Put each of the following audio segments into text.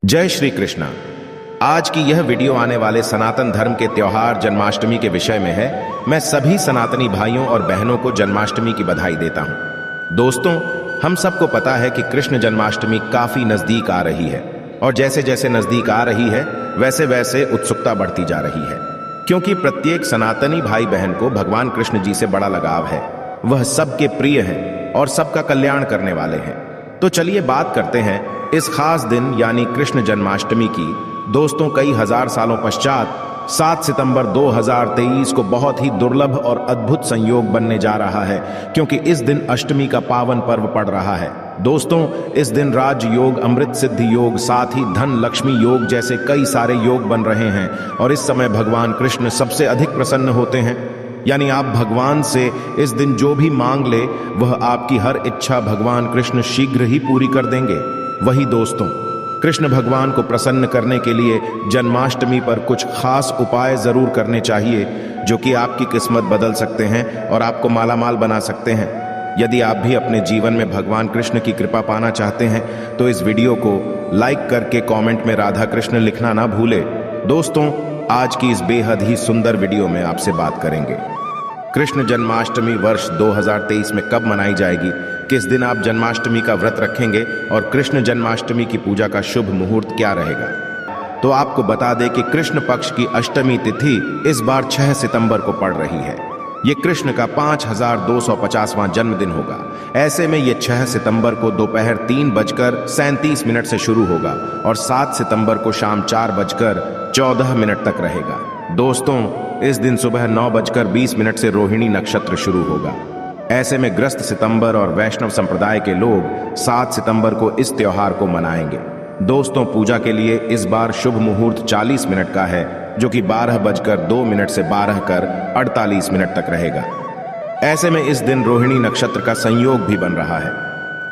जय श्री कृष्णा। आज की यह वीडियो आने वाले सनातन धर्म के त्योहार जन्माष्टमी के विषय में है। मैं सभी सनातनी भाइयों और बहनों को जन्माष्टमी की बधाई देता हूं। दोस्तों, हम सबको पता है कि कृष्ण जन्माष्टमी काफी नजदीक आ रही है और जैसे जैसे नजदीक आ रही है वैसे वैसे उत्सुकता बढ़ती जा रही है, क्योंकि प्रत्येक सनातनी भाई बहन को भगवान कृष्ण जी से बड़ा लगाव है। वह सबके प्रिय हैं और सबका कल्याण करने वाले हैं। तो चलिए बात करते हैं इस खास दिन यानी कृष्ण जन्माष्टमी की। दोस्तों, कई हजार सालों पश्चात 7 सितंबर 2023 को बहुत ही दुर्लभ और अद्भुत संयोग बनने जा रहा है, क्योंकि इस दिन अष्टमी का पावन पर्व पड़ रहा है। दोस्तों, इस दिन राज योग, अमृत सिद्धि योग, साथ ही धन लक्ष्मी योग जैसे कई सारे योग बन रहे हैं और इस समय भगवान कृष्ण सबसे अधिक प्रसन्न होते हैं। यानी आप भगवान से इस दिन जो भी मांग ले वह आपकी हर इच्छा भगवान कृष्ण शीघ्र ही पूरी कर देंगे। वही दोस्तों, कृष्ण भगवान को प्रसन्न करने के लिए जन्माष्टमी पर कुछ खास उपाय जरूर करने चाहिए, जो कि आपकी किस्मत बदल सकते हैं और आपको मालामाल बना सकते हैं। यदि आप भी अपने जीवन में भगवान कृष्ण की कृपा पाना चाहते हैं तो इस वीडियो को लाइक करके कमेंट में राधा कृष्ण लिखना ना भूले। दोस्तों, आज की इस बेहद ही सुंदर वीडियो में आपसे बात करेंगे कृष्ण जन्माष्टमी वर्ष 2023 में कब मनाई जाएगी, किस दिन आप जन्माष्टमी का व्रत रखेंगे और कृष्ण जन्माष्टमी की पूजा का शुभ मुहूर्त क्या रहेगा। तो आपको बता दें कि कृष्ण पक्ष की अष्टमी तिथि इस बार 6 सितंबर को पड़ रही है। ये कृष्ण का 5250वां जन्मदिन होगा। ऐसे में ये 6 सितंबर को दोपहर 3:37 से शुरू होगा और 7 सितंबर को शाम 4:14 तक रहेगा। दोस्तों, इस दिन सुबह 9:20 से रोहिणी नक्षत्र शुरू होगा। ऐसे में ग्रस्त सितंबर और वैष्णव संप्रदाय के लोग 7 सितंबर को इस त्योहार को मनाएंगे। दोस्तों, पूजा के लिए इस बार शुभ मुहूर्त 40 मिनट का है, जो कि 12:02 से 12:48 तक रहेगा। ऐसे में इस दिन रोहिणी नक्षत्र का संयोग भी बन रहा है।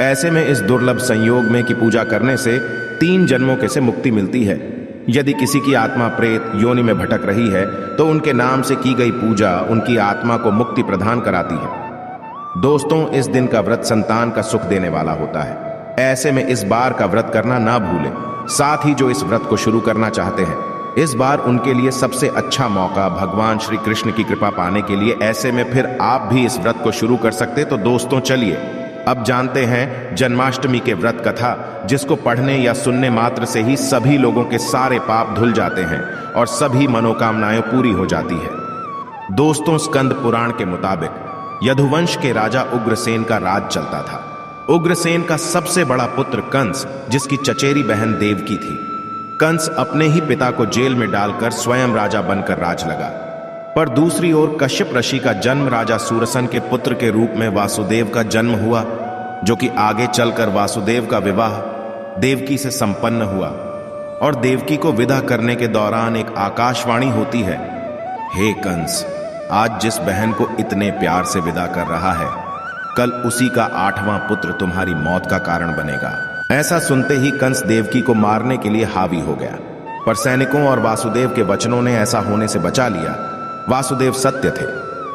ऐसे में इस दुर्लभ संयोग में की पूजा करने से 3 जन्मों के से मुक्ति मिलती है। यदि किसी की आत्मा प्रेत योनि में भटक रही है तो उनके नाम से की गई पूजा उनकी आत्मा को मुक्ति प्रदान कराती है। दोस्तों, इस दिन का व्रत संतान का सुख देने वाला होता है। ऐसे में इस बार का व्रत करना ना भूलें। साथ ही जो इस व्रत को शुरू करना चाहते हैं, इस बार उनके लिए सबसे अच्छा मौका भगवान श्री कृष्ण की कृपा पाने के लिए। ऐसे में फिर आप भी इस व्रत को शुरू कर सकते। तो दोस्तों, चलिए अब जानते हैं जन्माष्टमी के व्रत कथा, जिसको पढ़ने या सुनने मात्र से ही सभी लोगों के सारे पाप धुल जाते हैं और सभी मनोकामनाएं पूरी हो जाती है। दोस्तों, स्कंद पुराण के मुताबिक यदुवंश के राजा उग्रसेन का राज चलता था। उग्रसेन का सबसे बड़ा पुत्र कंस, जिसकी चचेरी बहन देवकी थी। कंस अपने ही पिता को जेल में डालकर स्वयं राजा बनकर राज लगा। पर दूसरी ओर कश्यप ऋषि का जन्म राजा सूरसन के पुत्र के रूप में वासुदेव का जन्म हुआ, जो कि आगे चलकर वासुदेव का विवाह देवकी से संपन्न हुआ। और देवकी को विदा करने के दौरान एक आकाशवाणी होती है, हे कंस, आज जिस बहन को इतने प्यार से विदा कर रहा है, कल उसी का 8वां पुत्र तुम्हारी मौत का कारण बनेगा। ऐसा सुनते ही कंस देवकी को मारने के लिए हावी हो गया, पर सैनिकों और वासुदेव के वचनों ने ऐसा होने से बचा लिया। वासुदेव सत्य थे।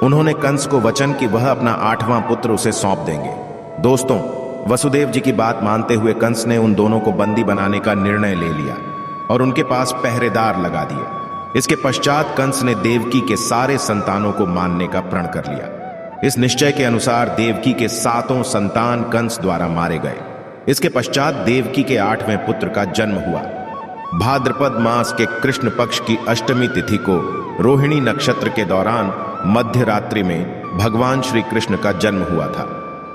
उन्होंने कंस को वचन कि वह अपना 8वां पुत्र उसे सौंप देंगे। दोस्तों, वसुदेव जी की बात मानते हुए कंस ने उन दोनों को बंदी बनाने का निर्णय ले लिया और उनके पास पहरेदार लगा दिए। इसके पश्चात कंस ने देवकी के सारे संतानों को मारने का प्रण कर लिया। इस निश्चय के अनुसार देवकी के 7 संतान कंस द्वारा मारे गए। इसके पश्चात देवकी के 8वें पुत्र का जन्म हुआ। भाद्रपद मास के कृष्ण पक्ष की अष्टमी तिथि को रोहिणी नक्षत्र के दौरान मध्य रात्रि में भगवान श्री कृष्ण का जन्म हुआ था।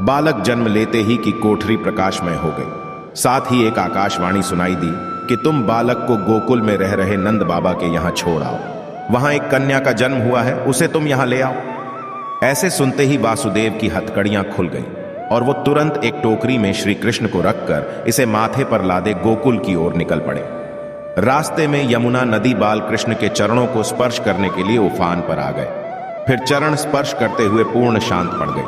बालक जन्म लेते ही की कोठरी प्रकाशमय हो गई। साथ ही एक आकाशवाणी सुनाई दी कि तुम बालक को गोकुल में रह रहे नंद बाबा के यहाँ छोड़ आओ। वहां एक कन्या का जन्म हुआ है, उसे तुम यहाँ ले आओ। ऐसे सुनते ही वासुदेव की हथकड़ियां खुल गई और वो तुरंत एक टोकरी में श्री कृष्ण को रखकर इसे माथे पर लादे गोकुल की ओर निकल पड़े। रास्ते में यमुना नदी बाल कृष्ण के चरणों को स्पर्श करने के लिए उफान पर आ गए। फिर चरण स्पर्श करते हुए पूर्ण शांत पड़ गई।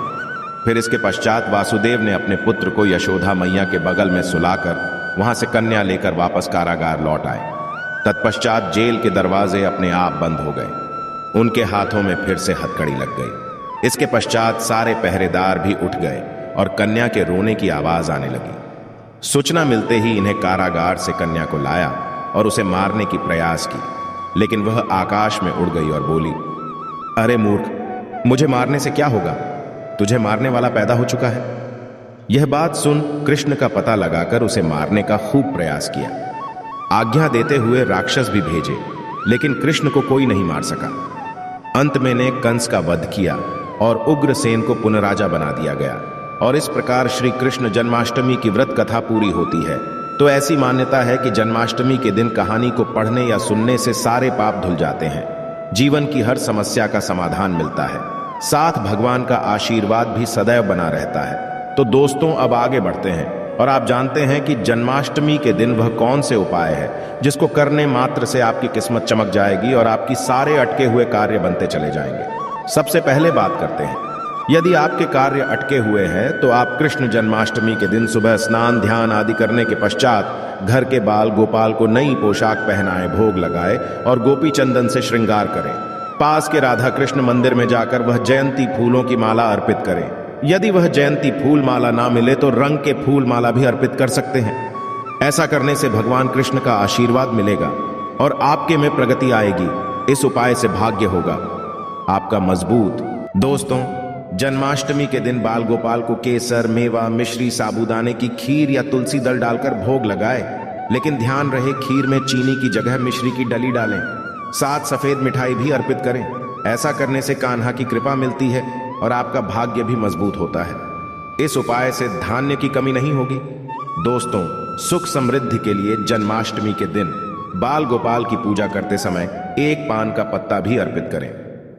फिर इसके पश्चात वासुदेव ने अपने पुत्र को यशोदा मैया के बगल में सुलाकर वहां से कन्या लेकर वापस कारागार लौट आए। तत्पश्चात जेल के दरवाजे अपने आप बंद हो गए। उनके हाथों में फिर से हथकड़ी लग गई। इसके पश्चात सारे पहरेदार भी उठ गए और कन्या के रोने की आवाज आने लगी। सूचना मिलते ही इन्हें कारागार से कन्या को लाया और उसे मारने की प्रयास की, लेकिन वह आकाश में उड़ गई और बोली, अरे मूर्ख, मुझे मारने से क्या होगा? तुझे मारने वाला पैदा हो चुका है। यह बात सुन कृष्ण का पता लगाकर उसे मारने का खूब प्रयास किया। आज्ञा देते हुए राक्षस भी भेजे, लेकिन कृष्ण को कोई नहीं मार सका। अंत में ने कंस का वध किया और उग्रसेन को पुनराजा बना दिया गया, और इस प्रकार श्री कृष्ण जन्माष्टमी की व्रत कथा पूरी होती है। तो ऐसी मान्यता है कि जन्माष्टमी के दिन कहानी को पढ़ने या सुनने से सारे पाप धुल जाते हैं, जीवन की हर समस्या का समाधान मिलता है, साथ भगवान का आशीर्वाद भी सदैव बना रहता है। तो दोस्तों, अब आगे बढ़ते हैं और आप जानते हैं कि जन्माष्टमी के दिन वह कौन से उपाय है जिसको करने मात्र से आपकी किस्मत चमक जाएगी और आपकी सारे अटके हुए कार्य बनते चले जाएंगे। सबसे पहले बात करते हैं, यदि आपके कार्य अटके हुए हैं तो आप कृष्ण जन्माष्टमी के दिन सुबह स्नान ध्यान आदि करने के पश्चात घर के बाल गोपाल को नई पोशाक पहनाएं, भोग लगाए और गोपी चंदन से श्रृंगार करें। पास के राधा कृष्ण मंदिर में जाकर वह जयंती फूलों की माला अर्पित करें। यदि वह जयंती फूल माला ना मिले तो रंग के फूल माला भी अर्पित कर सकते हैं। ऐसा करने से भगवान कृष्ण का आशीर्वाद मिलेगा और आपके में प्रगति आएगी। इस उपाय से भाग्य होगा आपका मजबूत। दोस्तों, जन्माष्टमी के दिन बाल गोपाल को केसर, मेवा, मिश्री, साबूदाने की खीर या तुलसी दल डालकर भोग लगाए, लेकिन ध्यान रहे खीर में चीनी की जगह मिश्री की डली डालें। साथ सफेद मिठाई भी अर्पित करें। ऐसा करने से कान्हा की कृपा मिलती है और आपका भाग्य भी मजबूत होता है। इस उपाय से धान्य की कमी नहीं होगी। दोस्तों, सुख समृद्धि के लिए जन्माष्टमी के दिन बाल गोपाल की पूजा करते समय एक पान का पत्ता भी अर्पित करें।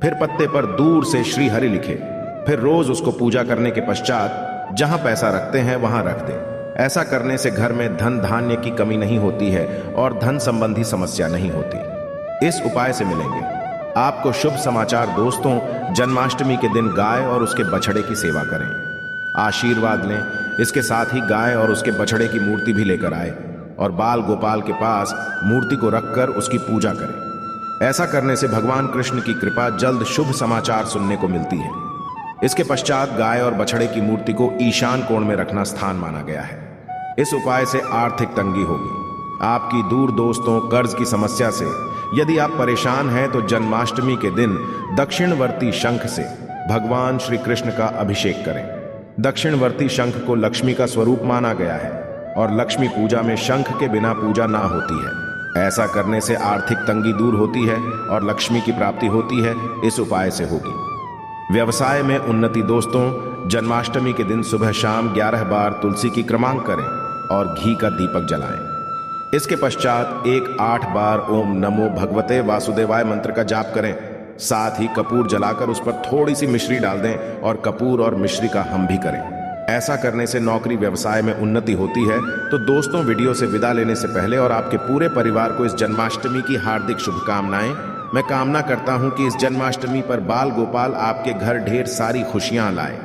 फिर पत्ते पर दूर से श्री हरि लिखें। फिर रोज उसको पूजा करने के पश्चात जहां पैसा रखते हैं वहां रख दें। ऐसा करने से घर में धन धान्य की कमी नहीं होती है और धन संबंधी समस्या नहीं होती। इस उपाय से मिलेंगे आपको शुभ समाचार। दोस्तों, जन्माष्टमी के दिन गाय और उसके बछड़े की सेवा करें, आशीर्वाद लें। इसके साथ ही गाय और उसके बछड़े की मूर्ति भी लेकर आए और बाल गोपाल के पास मूर्ति को रखकर उसकी पूजा करें। ऐसा करने से भगवान कृष्ण की कृपा जल्द शुभ समाचार सुनने को मिलती है। इसके पश्चात गाय और बछड़े की मूर्ति को ईशान कोण में रखना स्थान माना गया है। इस उपाय से आर्थिक तंगी होगी आपकी दूर। दोस्तों, कर्ज की समस्या से यदि आप परेशान हैं तो जन्माष्टमी के दिन दक्षिणवर्ती शंख से भगवान श्री कृष्ण का अभिषेक करें। दक्षिणवर्ती शंख को लक्ष्मी का स्वरूप माना गया है और लक्ष्मी पूजा में शंख के बिना पूजा ना होती है। ऐसा करने से आर्थिक तंगी दूर होती है और लक्ष्मी की प्राप्ति होती है। इस उपाय से होगी व्यवसाय में उन्नति। दोस्तों, जन्माष्टमी के दिन सुबह शाम 11 बार तुलसी की क्रमांक करें और घी का दीपक जलाएं। इसके पश्चात 8 बार ओम नमो भगवते वासुदेवाय मंत्र का जाप करें। साथ ही कपूर जलाकर उस पर थोड़ी सी मिश्री डाल दें और कपूर और मिश्री का हम भी करें। ऐसा करने से नौकरी व्यवसाय में उन्नति होती है। तो दोस्तों, वीडियो से विदा लेने से पहले और आपके पूरे परिवार को इस जन्माष्टमी की हार्दिक शुभकामनाएं। मैं कामना करता हूं कि इस जन्माष्टमी पर बाल गोपाल आपके घर ढेर सारी खुशियां लाए।